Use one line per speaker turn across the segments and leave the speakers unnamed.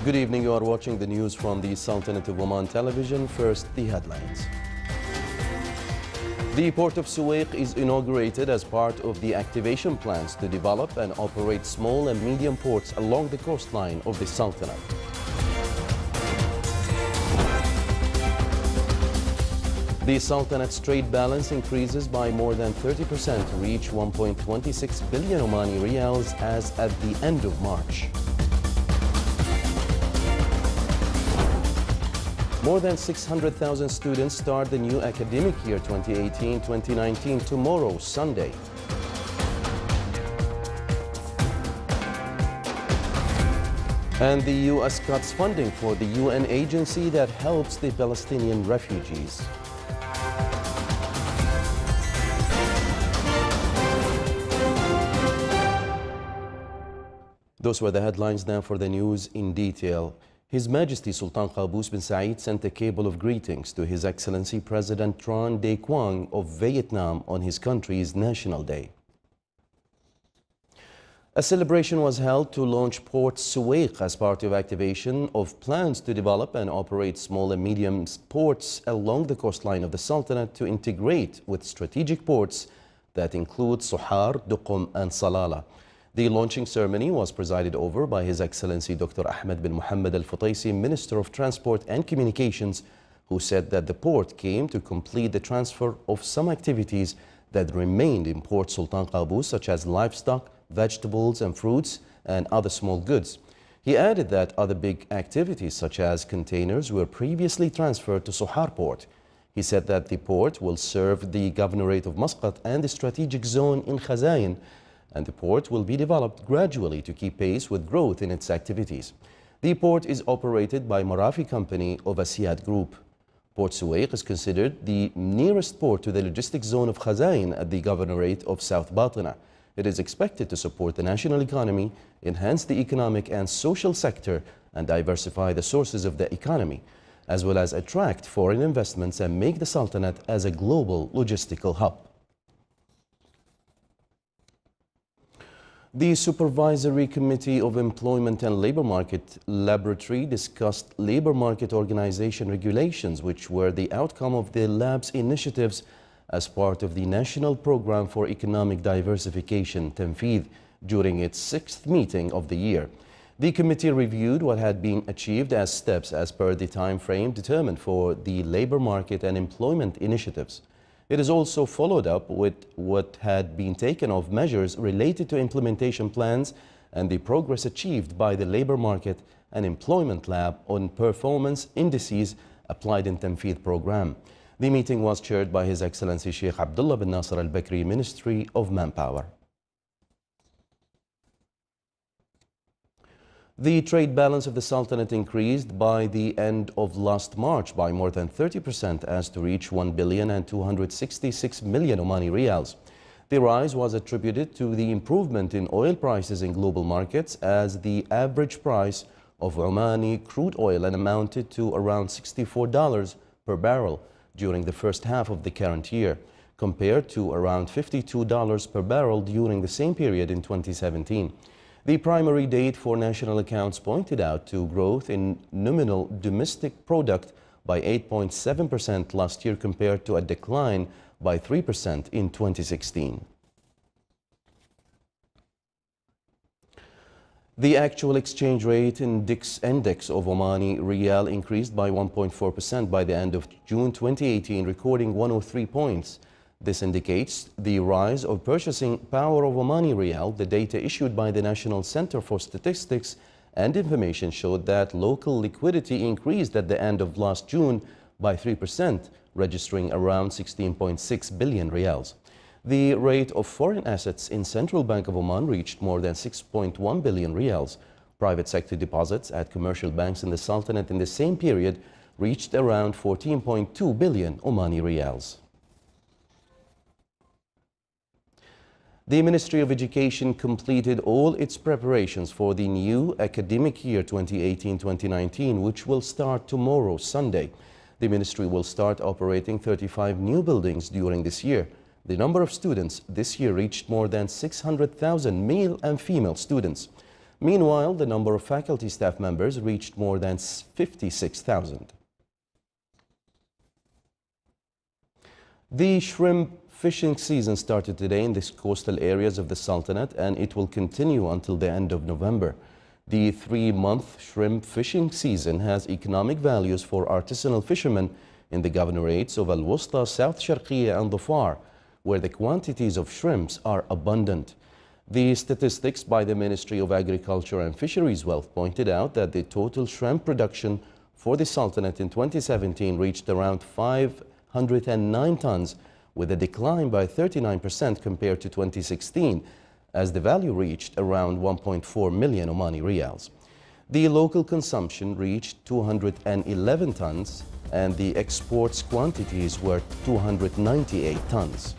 Good evening. You are watching the news from the Sultanate of Oman television. First, the headlines. The port of Suwaiq is inaugurated as part of the activation plans to develop and operate small and medium ports along the coastline of the Sultanate. The Sultanate's trade balance increases by more than 30% to reach 1.26 billion Omani riyals as at the end of March. More than 600,000 students start the new academic year 2018-2019 tomorrow, Sunday. And the U.S. cuts funding for the UN agency that helps the Palestinian refugees. Those were the headlines. Now for the news in detail. His Majesty Sultan Qaboos bin Said sent a cable of greetings to His Excellency President Tran Day Quang of Vietnam on his country's National Day. A celebration was held to launch Port Suwaiq as part of activation of plans to develop and operate small and medium ports along the coastline of the Sultanate to integrate with strategic ports that include Sohar, Duqm and Salalah. The launching ceremony was presided over by His Excellency Dr. Ahmed bin Mohammed Al-Futaisi, Minister of Transport and Communications, who said that the port came to complete the transfer of some activities that remained in Port Sultan Qaboos, such as livestock, vegetables and fruits, and other small goods. He added that other big activities, such as containers, were previously transferred to Sohar Port. He said that the port will serve the Governorate of Muscat and the strategic zone in Khazain, and the port will be developed gradually to keep pace with growth in its activities. The port is operated by Marafi Company of Asiyat Group. Port Suwaiq is considered the nearest port to the logistics zone of Khazain at the Governorate of South Batina. It is expected to support the national economy, enhance the economic and social sector, and diversify the sources of the economy, as well as attract foreign investments and make the Sultanate as a global logistical hub. The Supervisory Committee of Employment and Labor Market Laboratory discussed labor market organization regulations, which were the outcome of the lab's initiatives as part of the National Program for Economic Diversification, Tanfeed, during its 6th meeting of the year. The committee reviewed what had been achieved as steps as per the time frame determined for the labor market and employment initiatives. It is also followed up with what had been taken of measures related to implementation plans and the progress achieved by the Labor Market and Employment Lab on performance indices applied in Tanfeed program. The meeting was chaired by His Excellency Sheikh Abdullah bin Nasser Al-Bakri, Ministry of Manpower. The trade balance of the Sultanate increased by the end of last March by more than 30% as to reach 1,266 million Omani riyals. The rise was attributed to the improvement in oil prices in global markets, as the average price of Omani crude oil amounted to around $64 per barrel during the first half of the current year, compared to around $52 per barrel during the same period in 2017. The primary date for national accounts pointed out to growth in nominal domestic product by 8.7% last year, compared to a decline by 3% in 2016. The actual exchange rate index of Omani Riyal increased by 1.4% by the end of June 2018, recording 103 points. This indicates the rise of purchasing power of Omani Riyal. The data issued by the National Center for Statistics and Information showed that local liquidity increased at the end of last June by 3%, registering around 16.6 billion riyals. The rate of foreign assets in Central Bank of Oman reached more than 6.1 billion riyals. Private sector deposits at commercial banks in the Sultanate in the same period reached around 14.2 billion Omani riyals. The Ministry of Education completed all its preparations for the new academic year 2018-2019, which will start tomorrow, Sunday. The ministry will start operating 35 new buildings during this year. The number of students this year reached more than 600,000 male and female students. Meanwhile, the number of faculty staff members reached more than 56,000. The shrimp fishing season started today in the coastal areas of the Sultanate, and it will continue until the end of November. The 3-month shrimp fishing season has economic values for artisanal fishermen in the governorates of Al-Wusta, South Sharqiya and Dhafar, where the quantities of shrimps are abundant. The statistics by the Ministry of Agriculture and Fisheries Wealth pointed out that the total shrimp production for the Sultanate in 2017 reached around 509 tons, with a decline by 39% compared to 2016, as the value reached around 1.4 million Omani riyals. The local consumption reached 211 tons, and the exports quantities were 298 tons.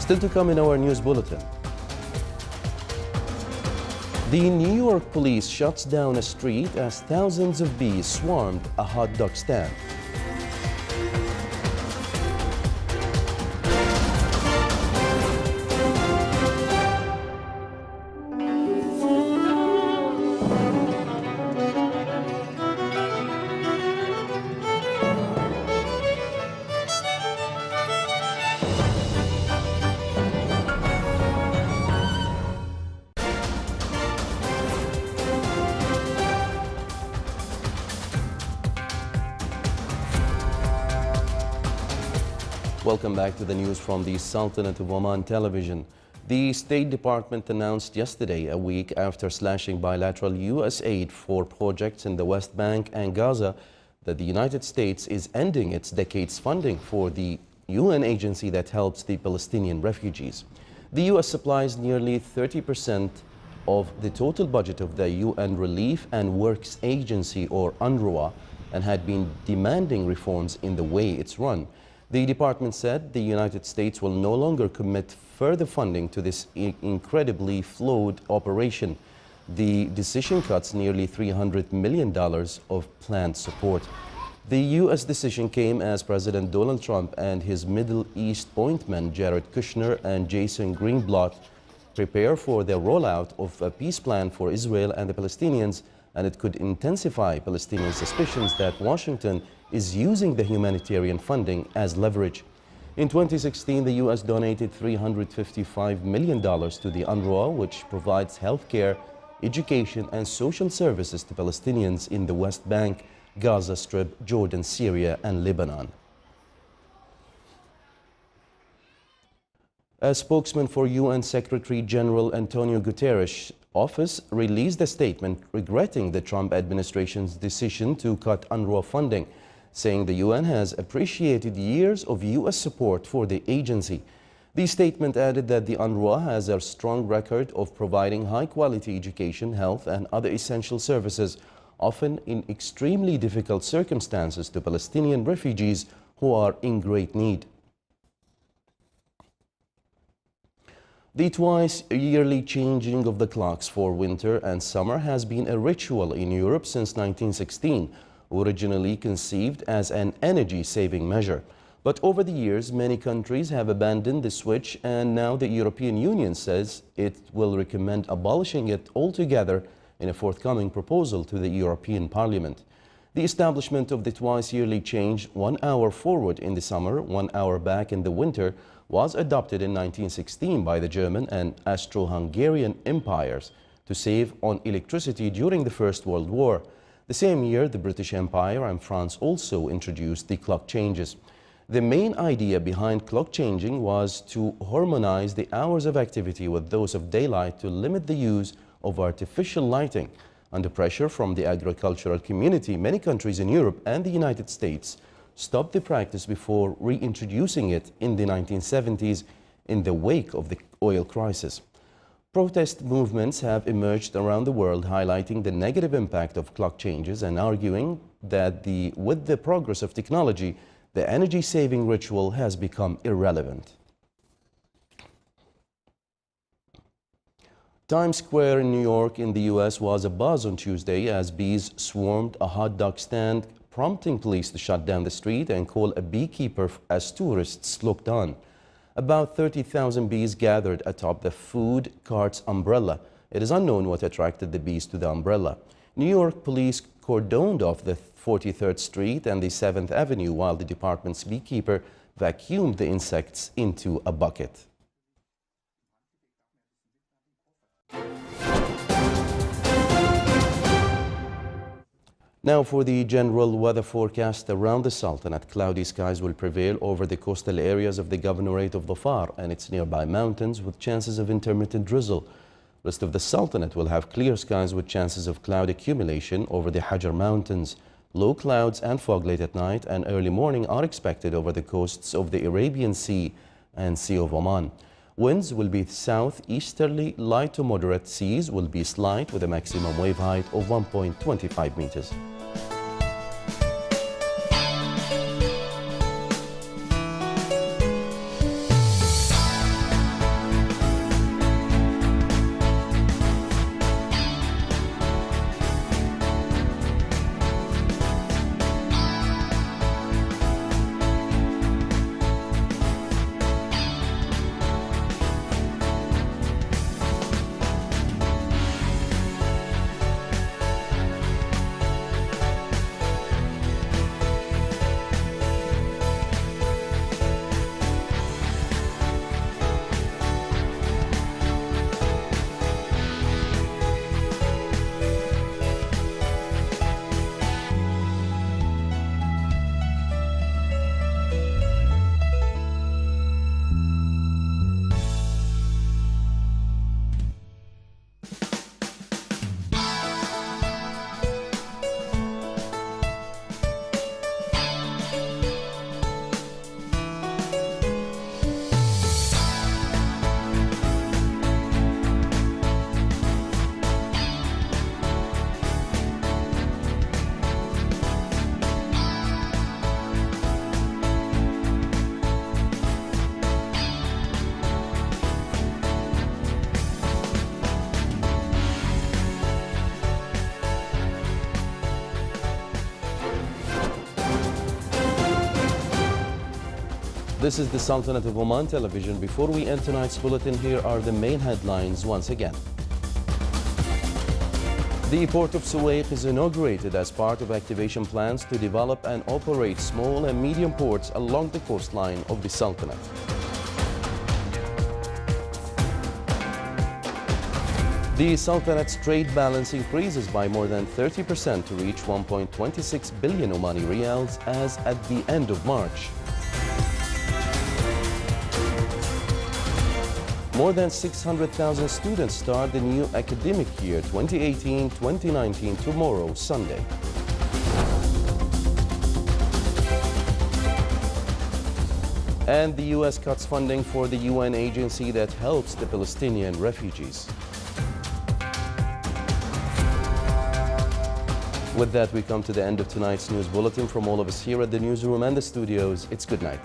Still to come in our news bulletin. The New York police shuts down a street as thousands of bees swarmed a hot dog stand. Welcome back to the news from the Sultanate of Oman television. The State Department announced yesterday, a week after slashing bilateral U.S. aid for projects in the West Bank and Gaza, that the United States is ending its decades funding for the UN agency that helps the Palestinian refugees. The U.S. supplies nearly 30% of the total budget of the UN Relief and Works Agency, or UNRWA, and had been demanding reforms in the way it's run. The department said the United States will no longer commit further funding to this incredibly flawed operation. The decision cuts nearly $300 million of planned support. The U.S. decision came as President Donald Trump and his Middle East point men Jared Kushner and Jason Greenblatt prepare for the rollout of a peace plan for Israel and the Palestinians, and it could intensify Palestinian suspicions that Washington is using the humanitarian funding as leverage. In 2016, the U.S. donated $355 million to the UNRWA, which provides healthcare, education, and social services to Palestinians in the West Bank, Gaza Strip, Jordan, Syria, and Lebanon. A spokesman for UN Secretary General Antonio Guterres' office released a statement regretting the Trump administration's decision to cut UNRWA funding, saying the UN has appreciated years of U.S. support for the agency. The statement added that the UNRWA has a strong record of providing high-quality education, health, and other essential services, often in extremely difficult circumstances, to Palestinian refugees who are in great need. The twice-yearly changing of the clocks for winter and summer has been a ritual in Europe since 1916. Originally conceived as an energy-saving measure. But over the years, many countries have abandoned the switch, and now the European Union says it will recommend abolishing it altogether in a forthcoming proposal to the European Parliament. The establishment of the twice-yearly change, 1 hour forward in the summer, 1 hour back in the winter, was adopted in 1916 by the German and Austro-Hungarian empires to save on electricity during the First World War. The same year, the British Empire and France also introduced the clock changes. The main idea behind clock changing was to harmonize the hours of activity with those of daylight to limit the use of artificial lighting. Under pressure from the agricultural community, many countries in Europe and the United States stopped the practice before reintroducing it in the 1970s in the wake of the oil crisis. Protest movements have emerged around the world, highlighting the negative impact of clock changes and arguing that with the progress of technology, the energy-saving ritual has become irrelevant. Times Square in New York in the U.S. was abuzz on Tuesday as bees swarmed a hot dog stand, prompting police to shut down the street and call a beekeeper as tourists looked on. About 30,000 bees gathered atop the food cart's umbrella. It is unknown what attracted the bees to the umbrella. New York police cordoned off the 43rd Street and the 7th Avenue while the department's beekeeper vacuumed the insects into a bucket. Now for the general weather forecast around the Sultanate. Cloudy skies will prevail over the coastal areas of the Governorate of Dhofar and its nearby mountains with chances of intermittent drizzle. Rest of the Sultanate will have clear skies with chances of cloud accumulation over the Hajar Mountains. Low clouds and fog late at night and early morning are expected over the coasts of the Arabian Sea and Sea of Oman. Winds will be southeasterly, light to moderate. Seas will be slight with a maximum wave height of 1.25 meters. This is the Sultanate of Oman television. Before we end tonight's bulletin, here are the main headlines once again. The port of Suwayq is inaugurated as part of activation plans to develop and operate small and medium ports along the coastline of the Sultanate. The Sultanate's trade balance increases by more than 30% to reach 1.26 billion Omani riyals as at the end of March. More than 600,000 students start the new academic year 2018-2019 tomorrow, Sunday. And the U.S. cuts funding for the UN agency that helps the Palestinian refugees. With that, we come to the end of tonight's news bulletin. From all of us here at the newsroom and the studios, it's good night.